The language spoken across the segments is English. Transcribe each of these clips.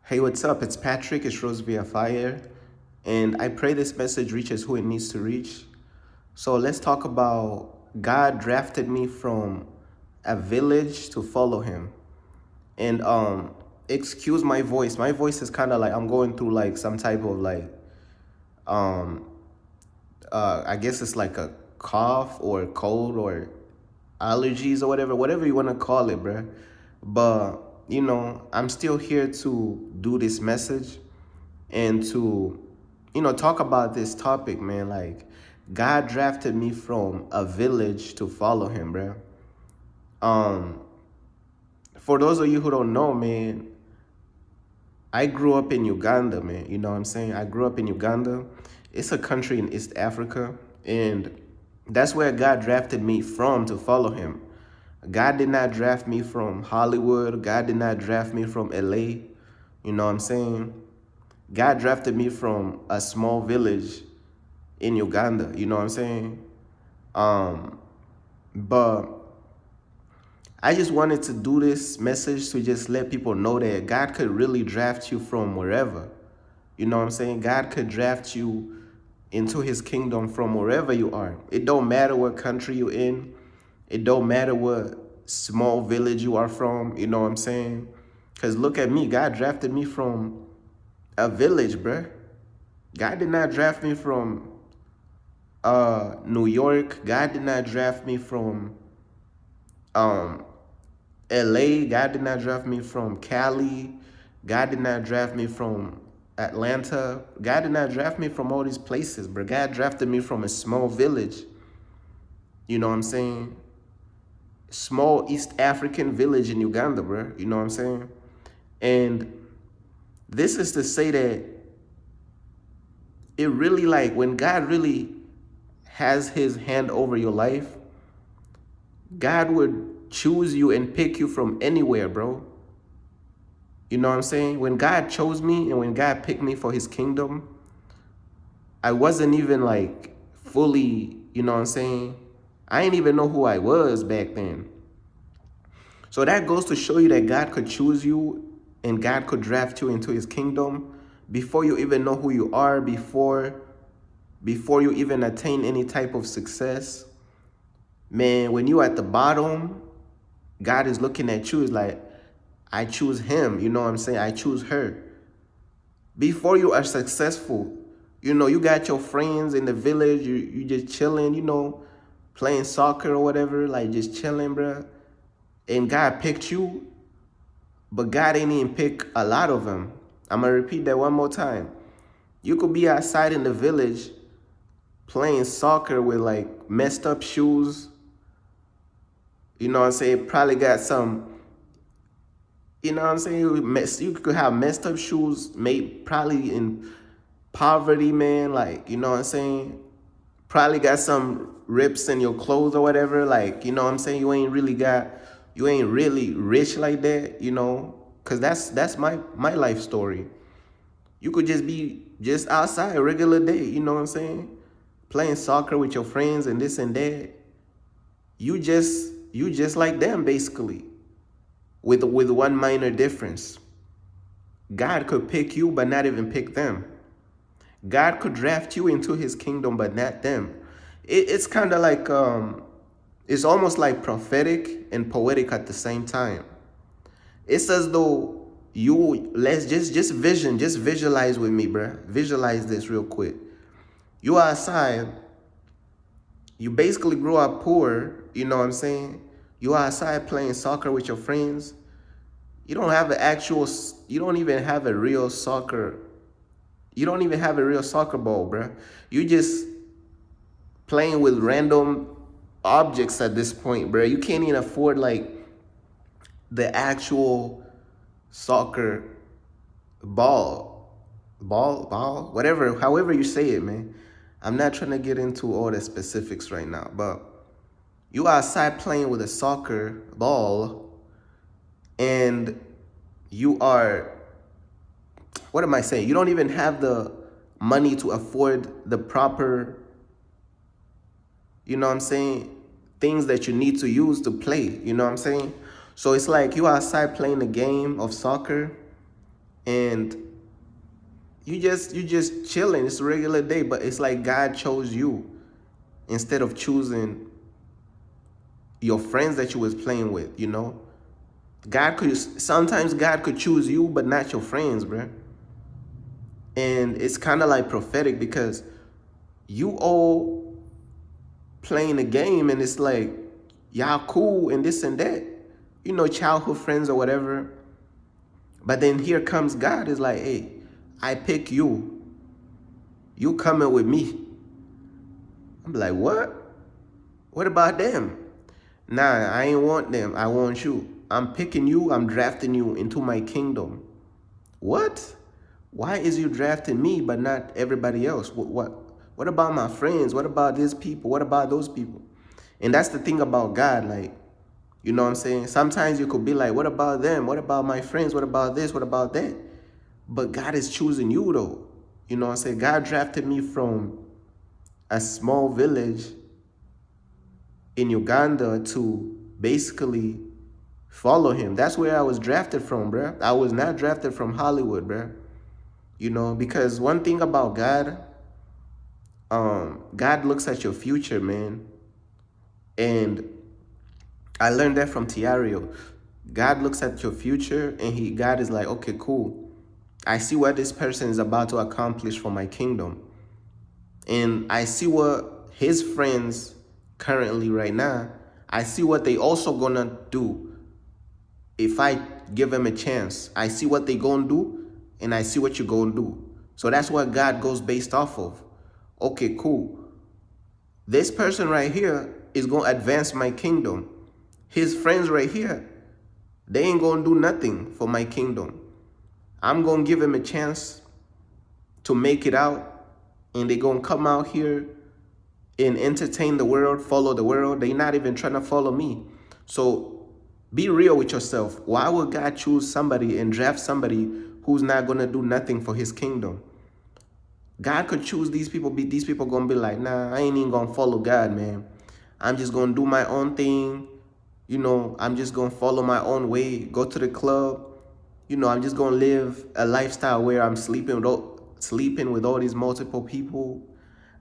Hey, what's up? It's Patrick. It's Rose via Fire. And I pray this message reaches who it needs to reach. So let's talk about God drafted me from a village to follow him. And excuse my voice. My voice is kind of like I'm going through like some type of um I guess it's like a cough or a cold or allergies or whatever you want to call it, bruh. But I'm still here to do this message and to talk about this topic, man. Like, God drafted me from a village to follow him, bruh. um for those of you who don't know, man, I grew up in Uganda, man. You know what I'm saying? I grew up in Uganda. It's a country in East Africa, and that's where God drafted me from to follow him. God did not draft me from Hollywood. God did not draft me from LA. You know what I'm saying? God drafted me from a small village in Uganda. You know what I'm saying? Um, but I just wanted to do this message to just let people know that God could really draft you from wherever. You know what I'm saying? God could draft you into his kingdom from wherever you are. It don't matter what country you're in. It don't matter what small village you are from. You know what I'm saying? Because look at me. God drafted me from a village, bruh. God did not draft me from New York. God did not draft me from um LA. God did not draft me from Cali. God did not draft me from Atlanta. God did not draft me from all these places, but God drafted me from a small village. You know what I'm saying? Small East African village in Uganda, bro. You know what I'm saying? And this is to say that it really, like, when God really has his hand over your life, God would choose you and pick you from anywhere, bro. You know what I'm saying? When God chose me and when God picked me for his kingdom, I wasn't even like fully, you know what I'm saying? I didn't even know who I was back then. So that goes to show you that God could choose you and God could draft you into his kingdom before you even know who you are, before you even attain any type of success. Man, when you at the bottom, God is looking at you, is like, I choose him, you know what I'm saying? I choose her. Before you are successful, you got your friends in the village, you just chilling, playing soccer or whatever, like just chilling, bruh. And God picked you, but God didn't even pick a lot of them. I'm gonna repeat that one more time. You could be outside in the village playing soccer with like messed up shoes. You know what I'm saying? Probably got some, you know what I'm saying? You could have messed up shoes made probably in poverty, man. Like, you know what I'm saying? Probably got some rips in your clothes or whatever. Like, you know what I'm saying? You ain't really rich like that, Cause that's my life story. You could just be just outside a regular day, you know what I'm saying? Playing soccer with your friends and this and that. You just like them basically, with one minor difference. God could pick you but not even pick them. God could draft you into his kingdom but not them. It's kind of like it's almost like prophetic and poetic at the same time. It's as though let's just visualize with me, bruh. Visualize this real quick. You are outside, you basically grew up poor, you know what I'm saying? You are outside playing soccer with your friends. You don't even have a real soccer. You don't even have a real soccer ball, bruh. You just playing with random objects at this point, bruh. You can't even afford like the actual soccer ball, whatever, however you say it, man. I'm not trying to get into all the specifics right now, but you outside playing with a soccer ball, and you are, what am I saying? You don't even have the money to afford the proper, you know what I'm saying, things that you need to use to play, you know what I'm saying? So it's like you outside playing the game of soccer, and you just chilling. It's a regular day, but it's like God chose you instead of choosing your friends that you was playing with, you know? Sometimes God could choose you, but not your friends, bruh. And it's kind of like prophetic because you all playing a game and it's like, y'all cool and this and that, you know, childhood friends or whatever. But then here comes God is like, hey, I pick you. You coming with me. I'm like, what? What about them? Nah, I ain't want them. I want you. I'm picking you. I'm drafting you into my kingdom. What? Why is you drafting me but not everybody else? What about my friends? What about these people? What about those people? And that's the thing about God, like, you know what I'm saying? Sometimes you could be like, what about them? What about my friends? What about this? What about that? But God is choosing you though. You know what I'm saying? God drafted me from a small village in Uganda to basically follow him. That's where I was drafted from, bruh. I was not drafted from Hollywood, bruh. You know, because one thing about God, God looks at your future, man. And I learned that from Tiario. God looks at your future and God is like, okay, cool. I see what this person is about to accomplish for my kingdom. And I see what his friends currently right now, I see what they also gonna do if I give them a chance. I see what they gonna do and I see what you're gonna do. So that's what God goes based off of. Okay, cool. This person right here is gonna advance my kingdom. His friends right here, they ain't gonna do nothing for my kingdom. I'm gonna give him a chance to make it out, and they gonna come out here and entertain the world, follow the world. They not even trying to follow me. So be real with yourself. Why would God choose somebody and draft somebody who's not gonna do nothing for his kingdom? God could choose these people, these people gonna be like, nah, I ain't even gonna follow God, man. I'm just gonna do my own thing. You know, I'm just gonna follow my own way, go to the club. You know, I'm just gonna live a lifestyle where I'm sleeping with all these multiple people.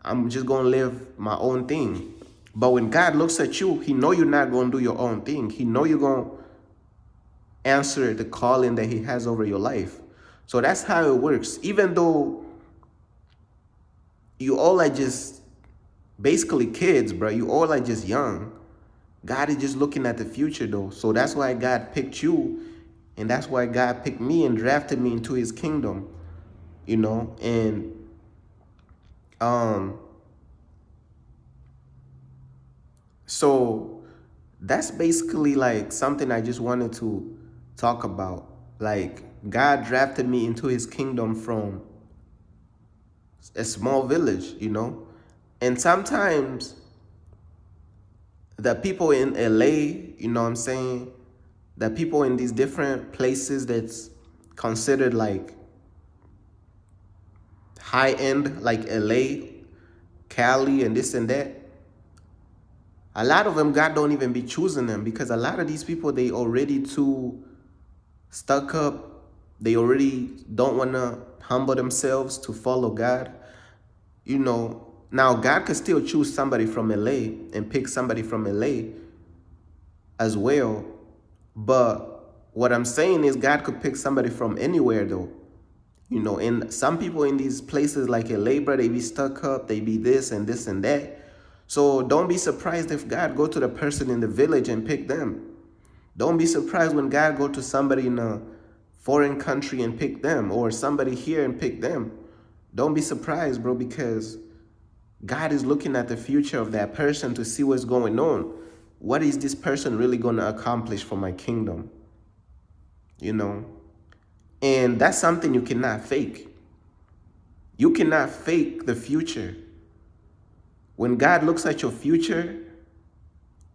I'm just gonna live my own thing. But when God looks at you, he know you're not gonna do your own thing. He know you're gonna answer the calling that he has over your life. So that's how it works. Even though you all are just basically kids, bro. You all are just young. God is just looking at the future though. So that's why God picked you. And that's why God picked me and drafted me into his kingdom. You know, and so that's basically like something I just wanted to talk about. Like God drafted me into his kingdom from a small village, you know? And sometimes the people in LA, you know what I'm saying? The people in these different places that's considered like high end, like LA, Cali, and this and that. A lot of them, God don't even be choosing them because a lot of these people, they already too stuck up. They already don't want to humble themselves to follow God. You know, now God could still choose somebody from LA and pick somebody from LA as well. But what I'm saying is God could pick somebody from anywhere though. You know, and some people in these places like LA, bro, they be stuck up, they be this and this and that. So don't be surprised if God go to the person in the village and pick them. Don't be surprised when God go to somebody in a foreign country and pick them, or somebody here and pick them. Don't be surprised, bro, because God is looking at the future of that person to see what's going on. What is this person really going to accomplish for my kingdom? You know? And that's something you cannot fake. You cannot fake the future. When God looks at your future,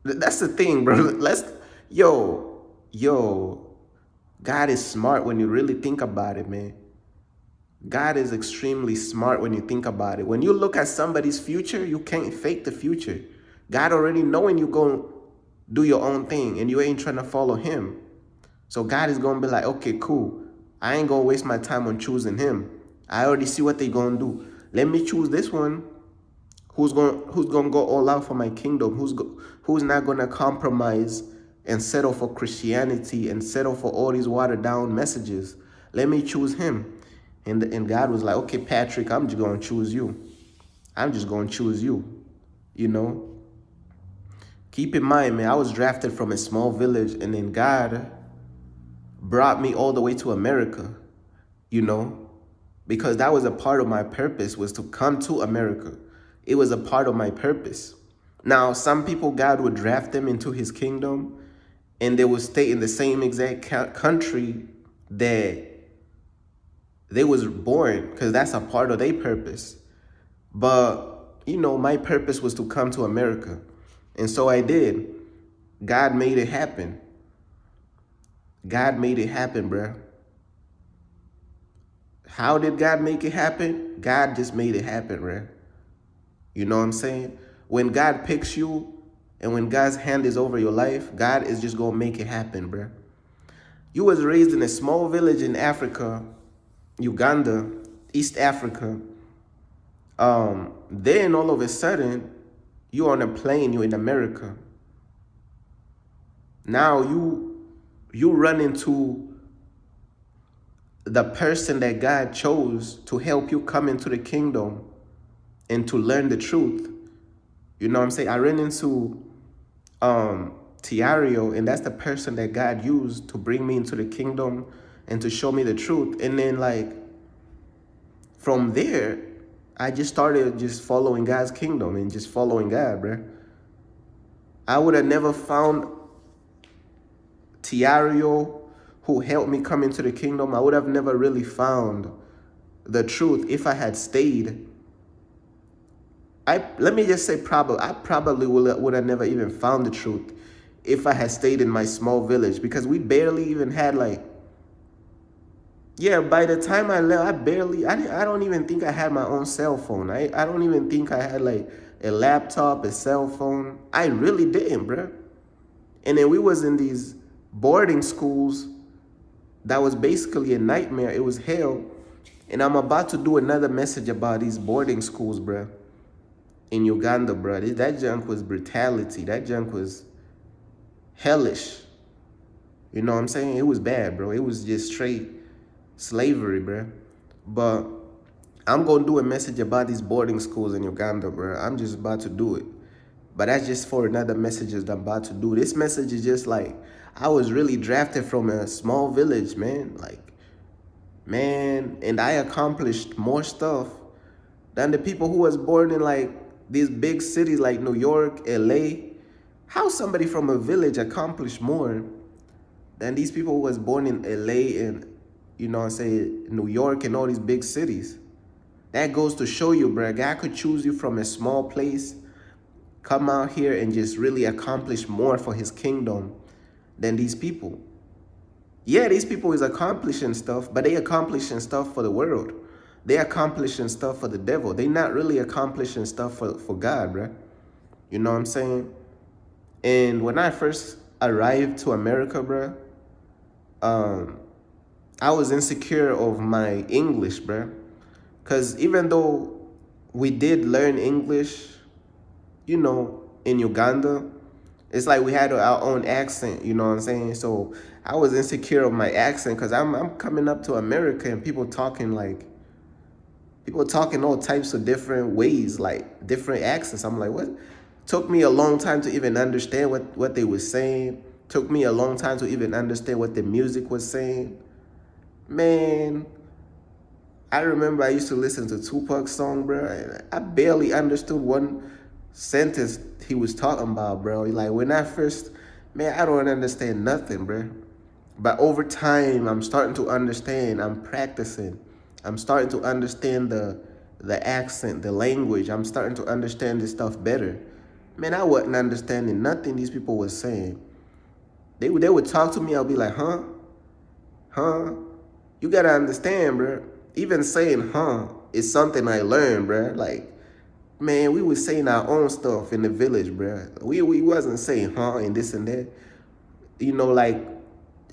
that's the thing, bro. Yo, God is smart when you really think about it, man. God is extremely smart when you think about it. When you look at somebody's future, you can't fake the future. God already knowing you going to do your own thing and you ain't trying to follow him. So God is going to be like, okay, cool. I ain't gonna waste my time on choosing him. I already see what they gonna do. Let me choose this one who's gonna go all out for my kingdom, who's not gonna compromise and settle for Christianity and settle for all these watered down messages. Let me choose him. And God was like, okay, Patrick, I'm just gonna choose you. I'm just gonna choose you. You know? Keep in mind, man, I was drafted from a small village, and then God brought me all the way to America, you know, because that was a part of my purpose, was to come to America. It was a part of my purpose. Now, some people, God would draft them into his kingdom, and they would stay in the same exact country that they was born, because that's a part of their purpose. But, you know, my purpose was to come to America. And so I did. God made it happen. God made it happen, bruh. How did God make it happen? God just made it happen, bruh. You know what I'm saying? When God picks you and when God's hand is over your life, God is just going to make it happen, bruh. You was raised in a small village in Africa, Uganda, East Africa. Then all of a sudden, you're on a plane, you're in America. Now you run into the person that God chose to help you come into the kingdom and to learn the truth. You know what I'm saying? I ran into Tiario, and that's the person that God used to bring me into the kingdom and to show me the truth. And then like from there, I just started just following God's kingdom and just following God, bro. I would have never found Tiario who helped me come into the kingdom. I would have never really found the truth if I had stayed. Let me just say I probably would have never even found the truth if I had stayed in my small village, because we barely even had like, yeah, by the time I left, I don't even think I had my own cell phone. I don't even think I had like a laptop, a cell phone. I really didn't, bro. And then we was in these boarding schools that was basically a nightmare. It was hell. And I'm about to do another message about these boarding schools, bro, in Uganda, bro. That junk was brutality. That junk was hellish. You know what I'm saying? It was bad, bro. It was just straight slavery, bro. But I'm going to do a message about these boarding schools in Uganda, bro. I'm just about to do it. But that's just for another message that I'm about to do. This message is just like, I was really drafted from a small village, man. Like, man, and I accomplished more stuff than the people who was born in like these big cities like New York, LA. How somebody from a village accomplished more than these people who was born in LA and, you know what I'm saying, New York and all these big cities? That goes to show you, bro, God could choose you from a small place, come out here and just really accomplish more for his kingdom than these people. Yeah, these people is accomplishing stuff, but they accomplishing stuff for the world. They accomplishing stuff for the devil. They not really accomplishing stuff for God, bro. You know what I'm saying? And when I first arrived to America, bro, I was insecure of my English, bro. Because even though we did learn English, you know, in Uganda, it's like we had our own accent, you know what I'm saying? So I was insecure of my accent because I'm coming up to America and people talking all types of different ways, like different accents. I'm like, what? Took me a long time to even understand what they were saying. Took me a long time to even understand what the music was saying. Man, I remember I used to listen to Tupac's song, bro, and I barely understood one sentence he was talking about, bro. Like when I first, man, I don't understand nothing, bro. But over time, I'm starting to understand. I'm practicing. I'm starting to understand the accent, the language. I'm starting to understand this stuff better. Man, I wasn't understanding nothing these people were saying. They would talk to me. I'll be like, huh? You gotta understand, bro. Even saying huh is something I learned, bro. Like, man, we was saying our own stuff in the village, bro. We wasn't saying huh and this and that. You know, like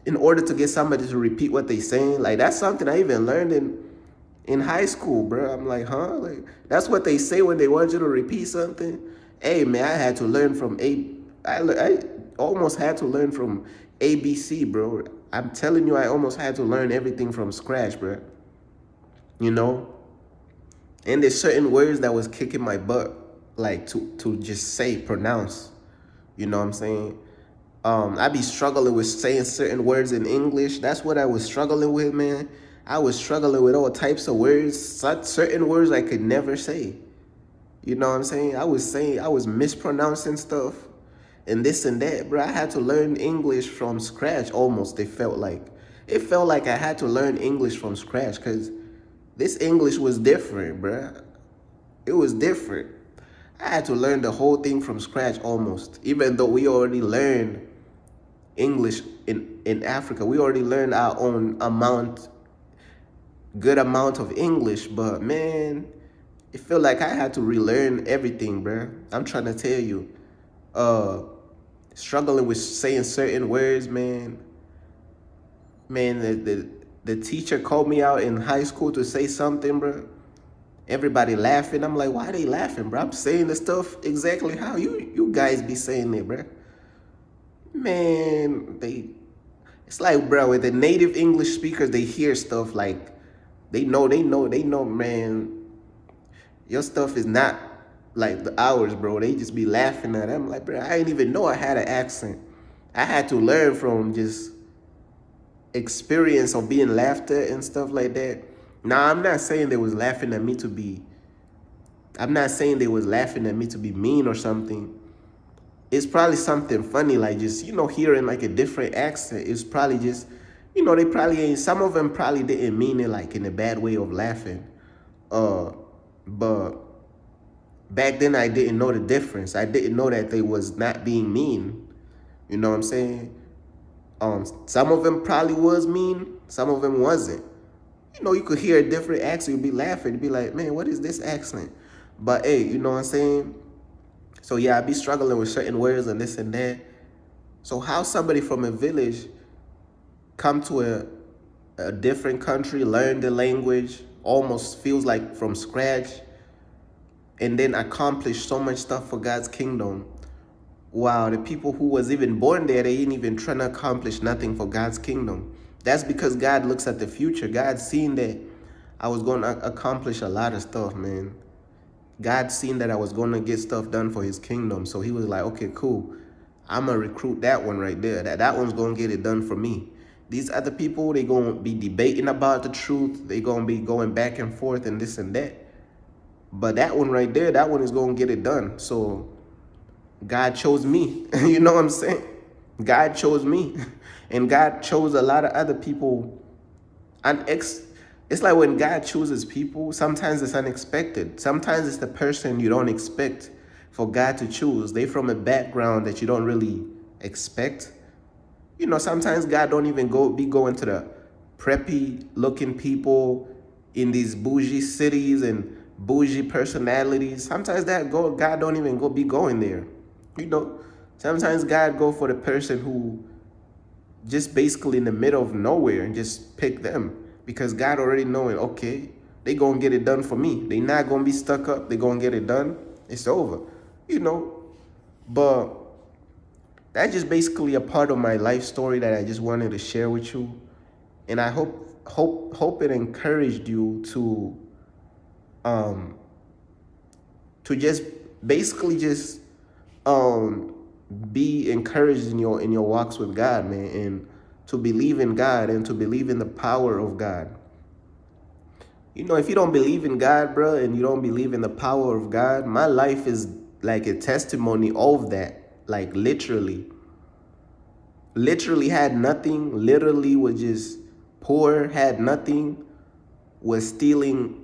in order to get somebody to repeat what they saying. Like that's something I even learned in high school, bro. I'm like, huh? Like that's what they say when they want you to repeat something. Hey man, I had to learn from I almost had to learn from ABC, bro. I'm telling you, I almost had to learn everything from scratch, bro. You know, and there's certain words that was kicking my butt, like to just say, pronounce. You know what I'm saying? I be struggling with saying certain words in English. That's what I was struggling with, man. I was struggling with all types of words, such certain words I could never say. You know what I'm saying? I was mispronouncing stuff and this and that, bro. I had to learn English from scratch almost, it felt like I had to learn English from scratch because this English was different, bro. It was different. I had to learn the whole thing from scratch almost, even though we already learned English in Africa. We already learned our own good amount of English, but man, it felt like I had to relearn everything, bro. I'm trying to tell you, uh, struggling with saying certain words, man. Man, the teacher called me out in high school to say something, bro. Everybody laughing. I'm like, why are they laughing, bro? I'm saying the stuff exactly how you guys be saying it, bro. Man, it's like, bro, with the native English speakers, they hear stuff like they know, man, your stuff is not like the ours, bro. They just be laughing at it. I'm like, bro, I didn't even know I had an accent. I had to learn from just experience of being laughed at and stuff like that. Now, I'm not saying they was laughing at me to be, I'm not saying they was laughing at me to be mean or something. It's probably something funny, like just, hearing like a different accent. It's probably just, they probably ain't, some of them probably didn't mean it like in a bad way of laughing. But back then I didn't know the difference. I didn't know that they was not being mean. You know what I'm saying? Some of them probably was mean, some of them wasn't. You could hear a different accent, you'd be laughing, you'd be like, man, what is this accent? But hey, you know what I'm saying? So yeah, I be struggling with certain words and this and that. So how somebody from a village come to a different country, learn the language, almost feels like from scratch, and then accomplish so much stuff for God's kingdom. Wow, the people who was even born there, they ain't even trying to accomplish nothing for God's kingdom. That's because God looks at the future. God seen that I was going to accomplish a lot of stuff, man. God seen that I was going to get stuff done for his kingdom. So he was like, okay, cool. I'm going to recruit that one right there. That one's going to get it done for me. These other people, they going to be debating about the truth. They going to be going back and forth and this and that. But that one right there, that one is going to get it done. So God chose me. You know what I'm saying? God chose me. And God chose a lot of other people. It's like when God chooses people, sometimes it's unexpected. Sometimes it's the person you don't expect for God to choose. They from a background that you don't really expect. Sometimes God don't even be going to the preppy looking people in these bougie cities and bougie personalities. Sometimes God don't even be going there. Sometimes God go for the person who just basically in the middle of nowhere and just pick them because God already knowing, okay, they gonna get it done for me. They not gonna be stuck up. They gonna get it done. It's over, But that's just basically a part of my life story that I just wanted to share with you, and I hope it encouraged you to just basically just be encouraged in your walks with God, man, and to believe in God and to believe in the power of God. If you don't believe in God, bro, and you don't believe in the power of God, my life is like a testimony of that. Like literally had nothing, literally was just poor, had nothing, was stealing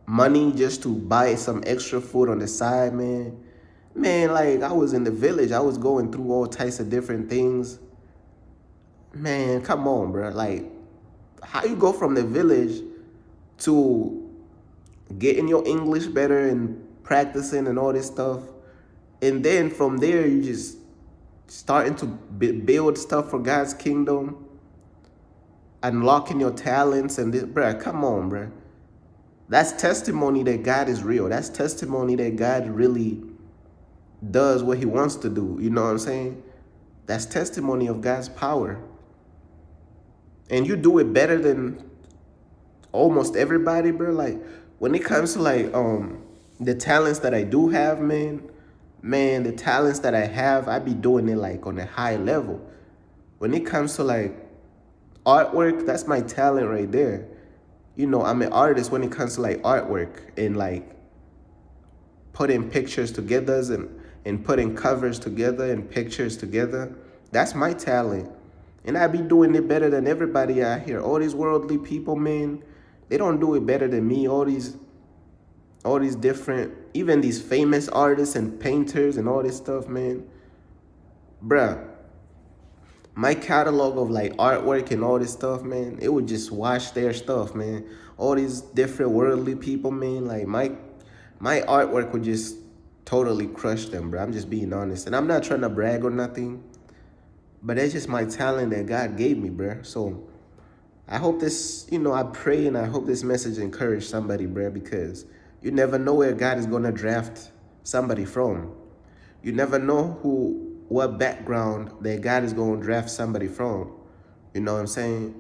money just to buy some extra food on the side, man. Man, like I was in the village, I was going through all types of different things. Man, come on, bro. Like, how you go from the village to getting your English better and practicing and all this stuff, and then from there you just starting to build stuff for God's kingdom, unlocking your talents and this, bruh, come on, bruh. That's testimony that God is real. That's testimony that God really does what he wants to do. You know what I'm saying? That's testimony of God's power. And you do it better than almost everybody, bro. Like when it comes to like the talents that I do have, man, the talents that I have, I be doing it like on a high level. When it comes to like artwork, that's my talent right there. You know, I'm an artist when it comes to like artwork and like putting pictures together and putting covers together and pictures together. That's my talent. And I be doing it better than everybody out here. All these worldly people, man, they don't do it better than me. All these different, even these famous artists and painters and all this stuff, man. Bruh, my catalog of like artwork and all this stuff, man, it would just wash their stuff, man. All these different worldly people, man, like my artwork would just totally crush them, bro. I'm just being honest. And I'm not trying to brag or nothing, but that's just my talent that God gave me, bro. So I hope this, I pray and I hope this message encouraged somebody, bro, because you never know where God is going to draft somebody from. You never know what background that God is going to draft somebody from. You know what I'm saying?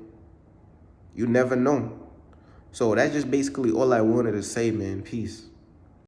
You never know. So that's just basically all I wanted to say, man. Peace.